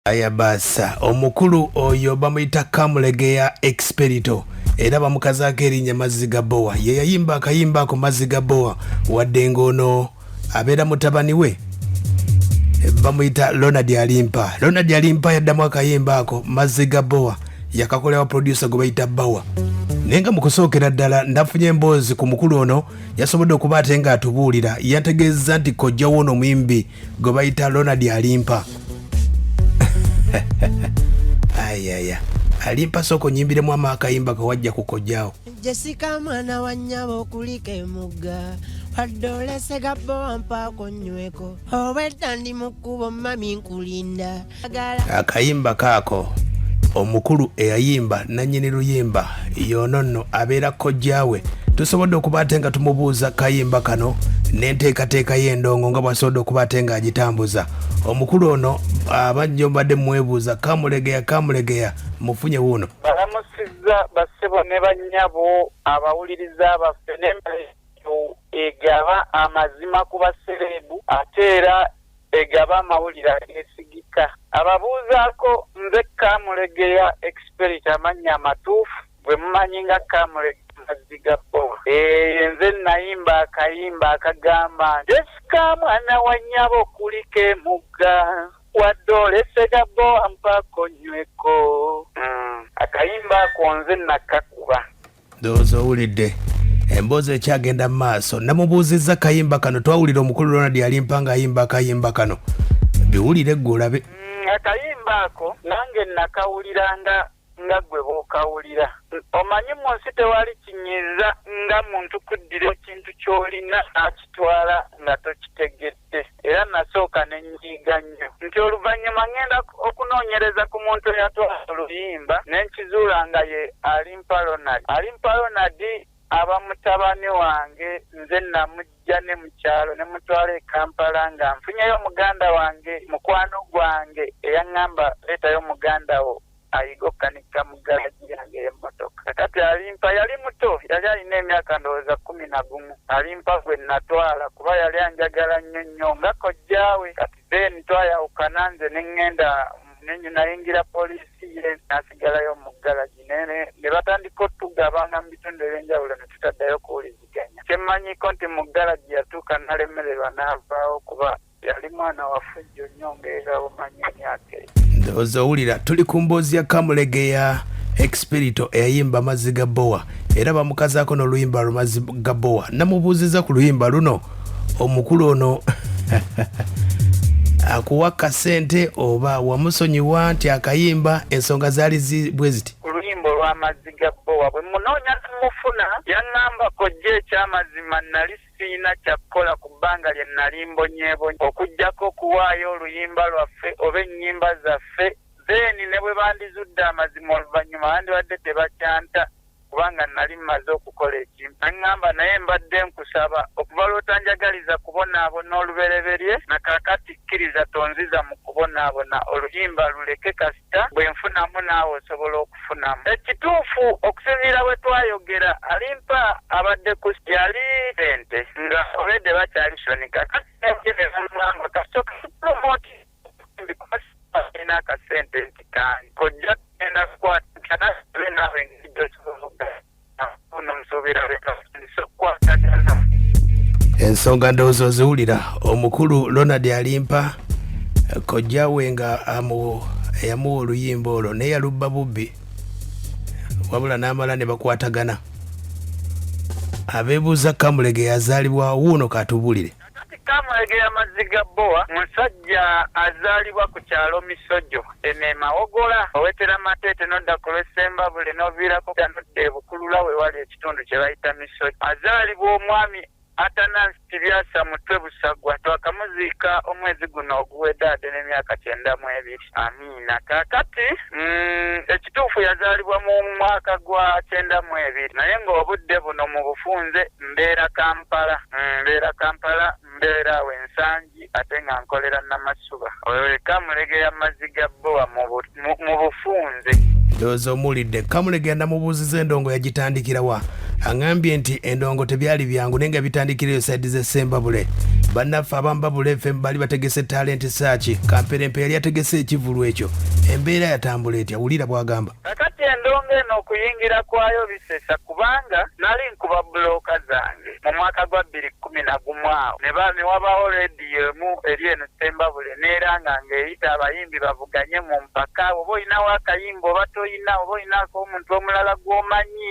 Ayabasa omukulu oyo bamuyita Kamulegeya Expedito era bamukazaako erinnya Maziga Bowa. Ye yayimba akayimba ako Maziga Bowa wadde ng'ono abeera mutabani we bamuyita Ronald Alimpa. Ronald Alimpa yaddamu akayimba ako Maziga Bowa yakakolewa producer gwe bayita Bowa. Naye nga mu kusookera ddala ndafunye emboozi ku mukulu ono yasobodde okuba ate nga atubuulira yategeeza nti kojja woono omuyimbi gwe bayita Ronald Alimpa. Ayaya Alimpa soko nyimbiremu amakayimba kawajja kukojjaawo. Jessica mwana wa nnyabo kulika emugga wadde Sega Bowa mpaako nyweko obwedda ndi mu kkubo mami nkulinda. Akayimba kaako omukulu eyayimba nannyini luyimba y'ono nno abeera kojjaawe. Tusobodde okuba ate nga tumubuuza kayimba kano n'enteekateeka y'endongo nga bw'asobodde okuba ate nga agitambuza. Omukulu ono abajja mbadde mwebuuza Kamulegeya mufunye wuuno. Balamusizza bassebo ne bannyabo abawuliriza baffe n'emaleyo egaba amazima ku baserebu ate era egaba amawulire ageesigika. Ababuuzaako nze Kamulegeya Expedito amannya amatuufu bwe mumanyi nga Kamulegeya Maziga Bowa. Nze nayimba akayimba akagamba Jessica mwana wa nnyabo kulika emugga wadde Sega Bowa mpaako nyweko. Akayimba ako nze nakakuba. Ndowooza owulidde emboozi ekyagenda mu maaso. Namubuuzizza kayimba kano twawulira omukulu Ronald Alimpa nga ayimba akayimba kano biwulire ggwe olabe. Akayimba ako nange nakawuliranga nga gwe bw'okawulira. Omanyi mu nsi tewali kinyiza nga muntu kuddira ekintu ky'olina akitwala nga tokitegedde. Era nasooka ne nyiiga nnyo nti oluvannyuma ngenda okunoonyereza ku muntu eyatwala oluyimba ne nkizuula nga ye Alimpa Ronald. Alimpa Ronald aba mutabani wange nze namujja ne mu kyalo ne mutwala e Kampala nga nfunyeyo muganda wange mukwano gwange eyaŋŋamba leetayo muganda wo ayiga okukanika mu galaji yange y'emmotoka. Kati Alimpa yali muto, yali alina emyaka ndowooza 11. Alimpa gwe natwala kuba yali anjagala nnyo nnyo nga kojjaawe. Kati then twayawukana nze ne ŋŋenda nayingira poliisi ye nasigalayo mu galaji ne batandika otugabanga mu bitundu ebyenjawulo ne tutaddayo kuwuliziganya. Kyemmanyiko nti mu galaji yatuuka nalemererwa n'avaawo kuba yali mwana wa fujjo nnyo ng'era omanyi emyaka eyo. Ndowooza owulira tuli ku mboozi ya Kamulegeya Expedito eyayimba Maziga Bowa era bamukazaako n'oluyimba lwa Maziga Bowa. Namubuuziza ku luyimba luno omukulu ono akuwa kasente oba wamusonyiwa nti akayimba ensonga zaali bwe ziti. Ku luyimba lwa Maziga Bowa bwe munoonya tumufuna yaŋŋamba kojja ekyamazima nali siina kyakukola ku bbanga lye nali mbonyeebonye okuggyako okuwaayo oluyimba lwaffe oba ennyimba zaffe then ne bwe bandizudde amazima oluvannyuma bandibadde tebakyanta kubanga nali mmaze okukola ekimu. Naŋŋamba naye mbadde nkusaba okuva lw'otanjagaliza kubonaabona olubereberye na kaakati kkiriza tonziza mu kubonaabona oluyimba luleke kasita bwe nfunamu naawe osobola okufunamu. Ekituufu okusinziira bwe twayogera Alimpa abadde ku yali sente nga obedde bakyalisonika kakati nebamwanga kasooka promoti ina akasente nti kani kojja tugenda kukwatagana nawe ensonga ndowooza oziwulira. Omukulu Ronald Alimpa kojjaawe nga eyamuwa oluyimba olwo naye yalubba bubbi wabula n'amala ne bakwatagana. Abeebuuza Kamulegeya yazaalibwa wuuno katubulire. Kamulegeya Maziga Bowa musajja azaalibwa ku kyalo Misojo Mawogola owetera Matete nodda ku Lwesembabule n'oviirako nodda e Bukulula we wali ekitundu kye bayita Misojo. Azaalibwa omwami Atanasi Tibyasa Mutwe Busagwa twakamuziika omwezi guno oguwedde ate n'emyaka 92. Amiina. Kaakati ekituufu yazaalibwa mu mwaka gwa 92 naye ng'obudde buno mu bufunze mbeera Kampala. Mbeera wensangi ate nga nkolera Namasuba. Oyo Kamulegeya Maziga Bowa mu bufunze. Ndowooza omulidde Kamulegeya namubuuziza endongo yagitandikira wa. Aŋambye nti endongo tebyali byangu naye nga bitandikira eyo saidi z'Essembabule bannaffe abambabula FM bali bategese talent search kamperempe yali ategese ekivulu ekyo embeera yatambula etya wulira bwagamba kakati endongo eno okuyingira kwayo bisesa kubanga nali nkuba bulooka zange mu mwaka gwa 2011 awo ne bami wabawo rediyo emu eri eno Ssembabule neera nga ng'eyita abayimbi bavuganye mu mpaka oba oyinawo akayimba oba toyina oba oyinaako omuntu omulala gw'omanyi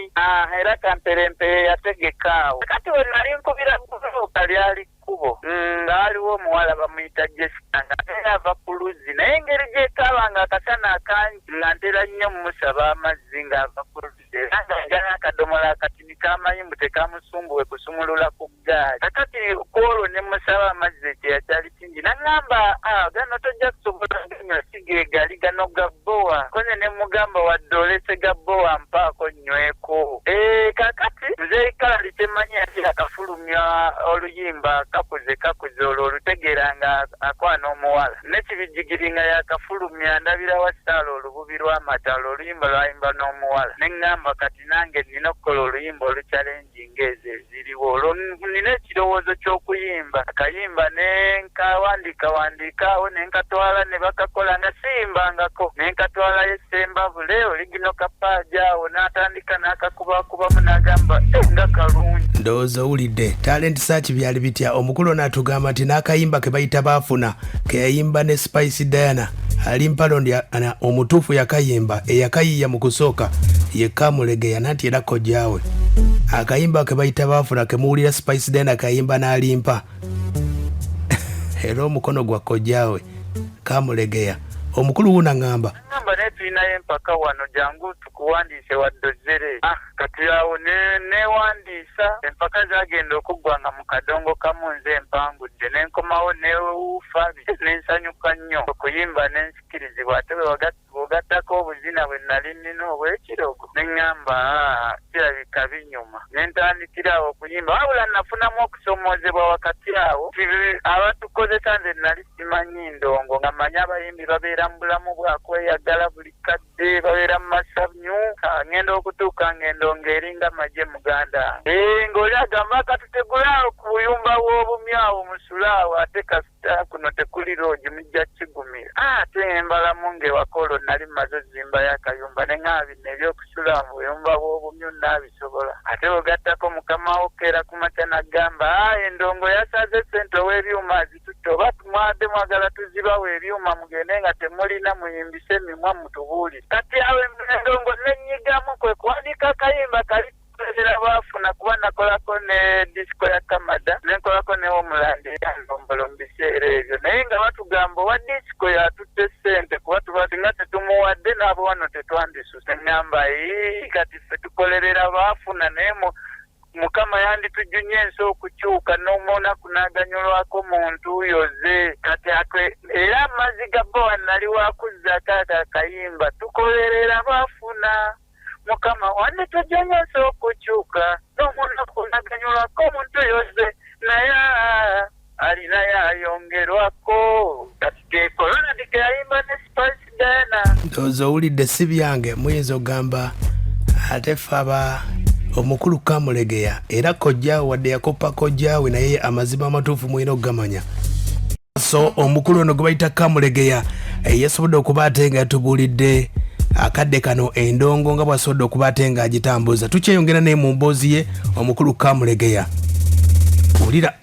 era kamperempe yategeka awo kakati we nali nkubira bulooka lyali kkubo ng'aliwo omuwala bamuyita Jessica nga ava ku luzzi naye engeri gy'ekaaba nga akasana akangi nga ntera nnyo mmusaba amazzi ng'ava ku luzzi era nga njala akadomola akatini k'amayimbu tekamusumbuwe kusumulula ku ggaali kakati kwolwo ne musaba amazzi ekyo yakyali kingi naŋŋamba gano tojja kusobola ganyo sigeegali gano ga bbowa konye ne mugamba wadde olese ga bbowa mpaako nyweko kakati nze kalali temanyi ati akafulumya oluyimba kakuze olwo olutegeera nga akwana omuwala nekibijigiringa yakafulumya ndabira wasaala olububi lw'amatalo oluyimba lwayimba n'omuwala neŋŋamba kati nange nina okukola oluyimba olukyalenjinga ezo eziriwo olwo nina ekirowoozo ky'okuyimba akayimba nenkawandikawandikaawo nenkatwala ne bakakola nga siyimbangako nenkatwalayo Ssembabule oligino kapaaja awo n'atandika n'akakubakubamu n'agamba nga kalungi ndowooza owulidde talent search byali bitya omukulu n'atugamba nti n'akayimba ke bayita baafuna ke yayimba ne Spice Diana ali mpalondi omutuufu yakayimba eyakayiya mu kusooka ye Kamulegeya nanti era kojjaawe akayimba ke bayita baafuna ke muwulira Spice Diana kayimba n'alimpa era omukono gwa kojjaawe Kamulegeya omukulu wuuna ngamba naye tulinayo empaka wano jangu tukuwandiise waddozere kati awo newandiisa empaka zagenda okuggwanga mu kadongo kamu nze empangudde nenkomawo newuufa nensanyuka nnyo okuyimba nensikirizibwa ate bwegattako obuzina bwe nali nnina obwekirogo neŋŋamba kirabika binyuma nentandikira awo okuyimba wabula nafunamu okusomoozebwa wakati awo abatukozesa nze nali simanyi ndongo nga manyi abayimbi babeera mu bulamu bwakweyagala buli kadde babeera mu masanyu ngenda okutuuka ng'endongo eringa maje muganda ng'oli agamba katutegulaawo ku buyumba bw'obumyawo musulaawo ate kasita kuno tekuli loogi mujja kigumira ate embalamu ng'ewaka olwo nali mmaze ozimba y'akayumba neŋŋaba bino ebyokusula mu buyumba bw'obumyu naabisobola ate ogattako mukama wo keera ku makya n'agamba endongo yasaze sente ow'ebyuma azitutte oba tumwadde mwagala tuzibawo ebyuma mugende nga temulina muyimbise emimwa mutubuulire kati awo endongo nenyigamu kwe kuwandika akayimba kali kukolera baafuna kuba nakolako ne disiko ya Kamada nenkolako ne Omulande yandombolo mu biseera ebyo naye nga batugamba owa disiko yatutte ssente kuba tuba singa tetumuwadde n'abo wano tetwandisuse ngamba kati ffe tukolerera baafuna naye mukama yanditujunye ensi okukyuka n'omunaku n'aganyolwako muntu yoze kati era amazzi ga bbowa nali wakuzzaako akayimba tukolerera baafuna mukama wanditujunye ensi okukyuka n'omunaku n'aganyolwako omuntu yoze naye alina yayongerwako kati kekolona tikeyayimba ne Spice Diana ndowooza owulidde si byange muyinza ogamba ate ffe omukulu Kamulegeya era kojjaawe wadde yakoppa kojjaawe naye amazima amatuufu mulina okugamanya so omukulu ono gwe bayita Kamulegeya yasobodde okuba ate nga yatubuulidde akadde kano endongo nga bw'asobodde okuba ate nga agitambuza tukyeyongera naye mu mboozi ye omukulu Kamulegeya wulira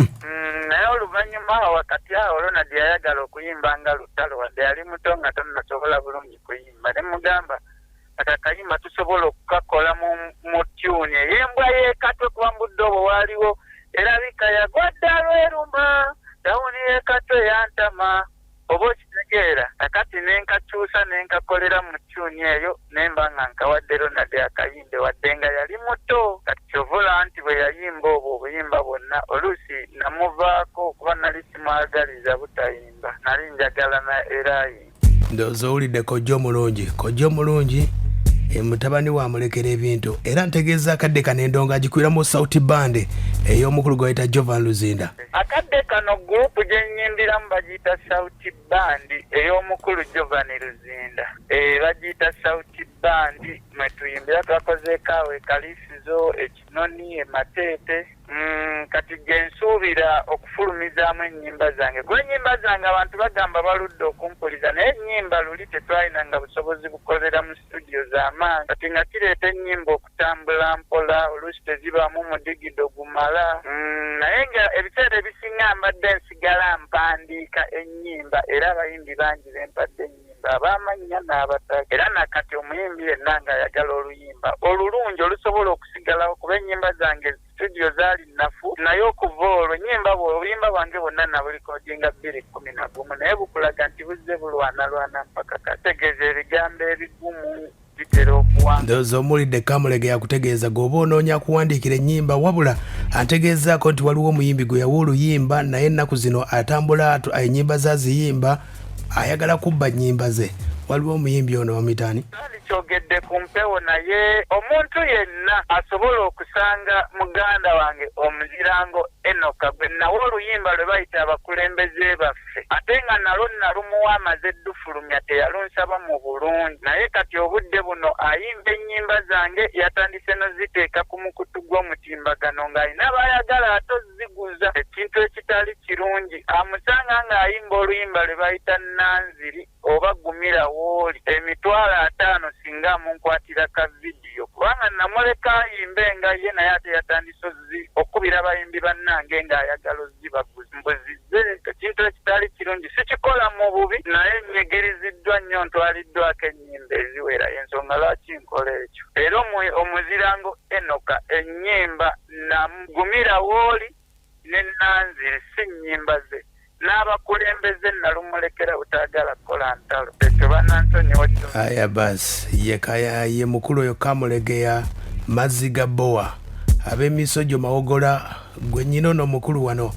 naye oluvannyuma wakati awo olwo gye yayagala okuyimba nga lutalo wadde yali muto nga tonnasobola bulungi kuyimba ne mugamba akakayimba tusobola okukakola mu tyuni ey'embwa y'ekatwe kuba mbudde obwo waaliwo erabika yagwadde alweruma tawuni y'ekatwe yantama oba okitegeera akati nenkakyusa nenkakolera mu tyuni eyo nemba nga nkawadde Ronald akayimbe wadde nga yali muto kati kyovula nti bwe yayimba obwo obuyimba bwonna oluusi namuvaako kuba nali simwagaliza butayimba nali njagala na erayi ndowooza owulidde kojja omulungi mutabani wamulekera ebintu era ntegeeza akadde kano endongo agikwiramu Sauti Band ey'omukulu gwe bayita Jovan Luzinda akadde kano gurupu gye nnyimbiramu bagiyita Sauti Band ey'omukulu Jovan Luzinda bagiyita Sauti bandi mwe tuyimbira twakozeeko awo ekalisizo ekinoni emateete kati gensuubira okufulumizaamu ennyimba zange kuba ennyimba zange abantu bagamba baludde okumpuliza naye ennyimba luli tetwalinanga busobozi bukolera mu studio z'amaanyi kati nga kireeta ennyimba okutambula mpola oluusi tezibaamu mudigido gumala naye nga ebiseera ebisinga mbadde nsigala mpandiika ennyimba era abayimbi bangi bempadde ennyimba ab'amannya n'abataka era nakati omuyimbi yenna ng'ayagala oluyimba olulungi olusobola okusigalawo kuba ennyimba zange studio zaali nafu naye okuva olwo ennyimba obuyimba bwange bwonna nabulikoodinga 2011 naye bukulaga nti buzze bulwanalwana mpaka kategeeza ebigambo ebigumu bitera okuwanga ndowooza omuwulidde Kamulege yakutegeeza g'oba onoonya kuwandiikira ennyimba wabula antegeezaako nti waliwo omuyimbi gwe yawa oluyimba naye ennaku zino atambula ennyimba zaziyimba ayagala kubba nnyimba ze waliwo omuyimbi ono wamitani kyogedde ku mpewo naye omuntu yenna asobola okusanga muganda wange omuzirango Enoka gwe nawo oluyimba lwe bayita abakulembeze baffe ate nga nalo nalumuwa amaze eddufulumya teyalunsaba mu bulungi naye kati obudde buno ayimba ennyimba zange yatandise noziteeka ku mukutu gw'omutimbagano ng'alina bayagala ate oziguza ekintu ekitali kirungi amusanga ng'ayimba oluyimba lwe bayita Nanziri oba Gumira wooli $50 singa munkwatira ka vidiyo kubanga namuleka ayimbe nga ye naye ate yatandise okubira abayimbi bannange ng'ayagala ozibaguzi mbuzize ekintu ekitali kirungi sikikola mu bubi naye nyigiriziddwa nnyo ntwaliddwako ennyimba eziwera ensonga lwaki nkola ekyo era omuzirango Enoka ennyimba Gumira wooli ne Nanziri si nnyimba ze n'abakulembeze nalumulekera butagala kukola ntalo ekyo banansonyiwa aya basi ye mukulu oyo Kamulege ya Maziga Boa ab'emiso gyo mawogola gwe nnyina ono omukulu wano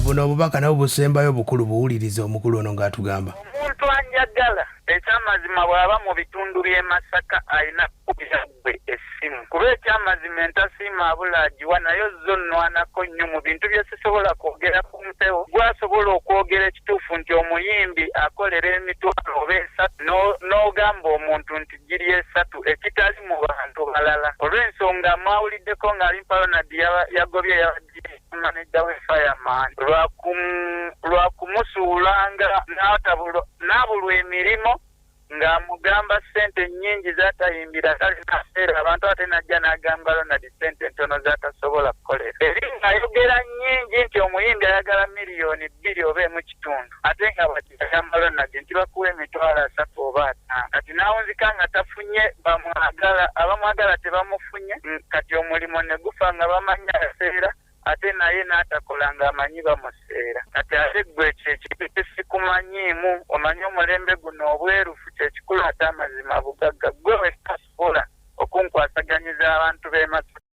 buno obubaka nabo busembayo bukulu buwulirize omukulu ono ng'atugamba omuntu anjagala ekyamazima bw'aba mu bitundu by'e Masaka alina kukubira gwe essimu kuba ekyamazima entasiima abula agiwa naye zonnwanako nnyo mu bintu bye sisobola kwogera ku mpewo gwasobola okwogera ekituufu nti omuyimbi akolera emitwalo oba 3 n'ogamba omuntu nti giri 3 ekitali mu bantu balala olw'ensonga mwawuliddeko ng'ali Ronald yagobye manager we Fireman lwa kumusuulanga n'abulwa emirimu ng'amugamba ssente nnyingi z'atayimbira kale kaseera abantu ate najja n'agamba Ronald ssente ntono z'atasobola kukolera eri ng'ayogera nnyingi nti omuyimbi ayagala $2 oba $1.5 ate nga bagamba Ronald nti bakuwa $3 oba 5 kati n'awunzika nga tafunye bamwagala abamwagala tebamufunye kati omulimo ne gufa nga bamanya kaseera ate naye n'atakola ng'amanyi bamuseera kati ate gwe kyekintu tekikumanyiimu omanyi omulembe guno obwerufu kyekikulu ate amazima bugagga gwe wekkasobola okunkwataganyiza abantu b'e Masaka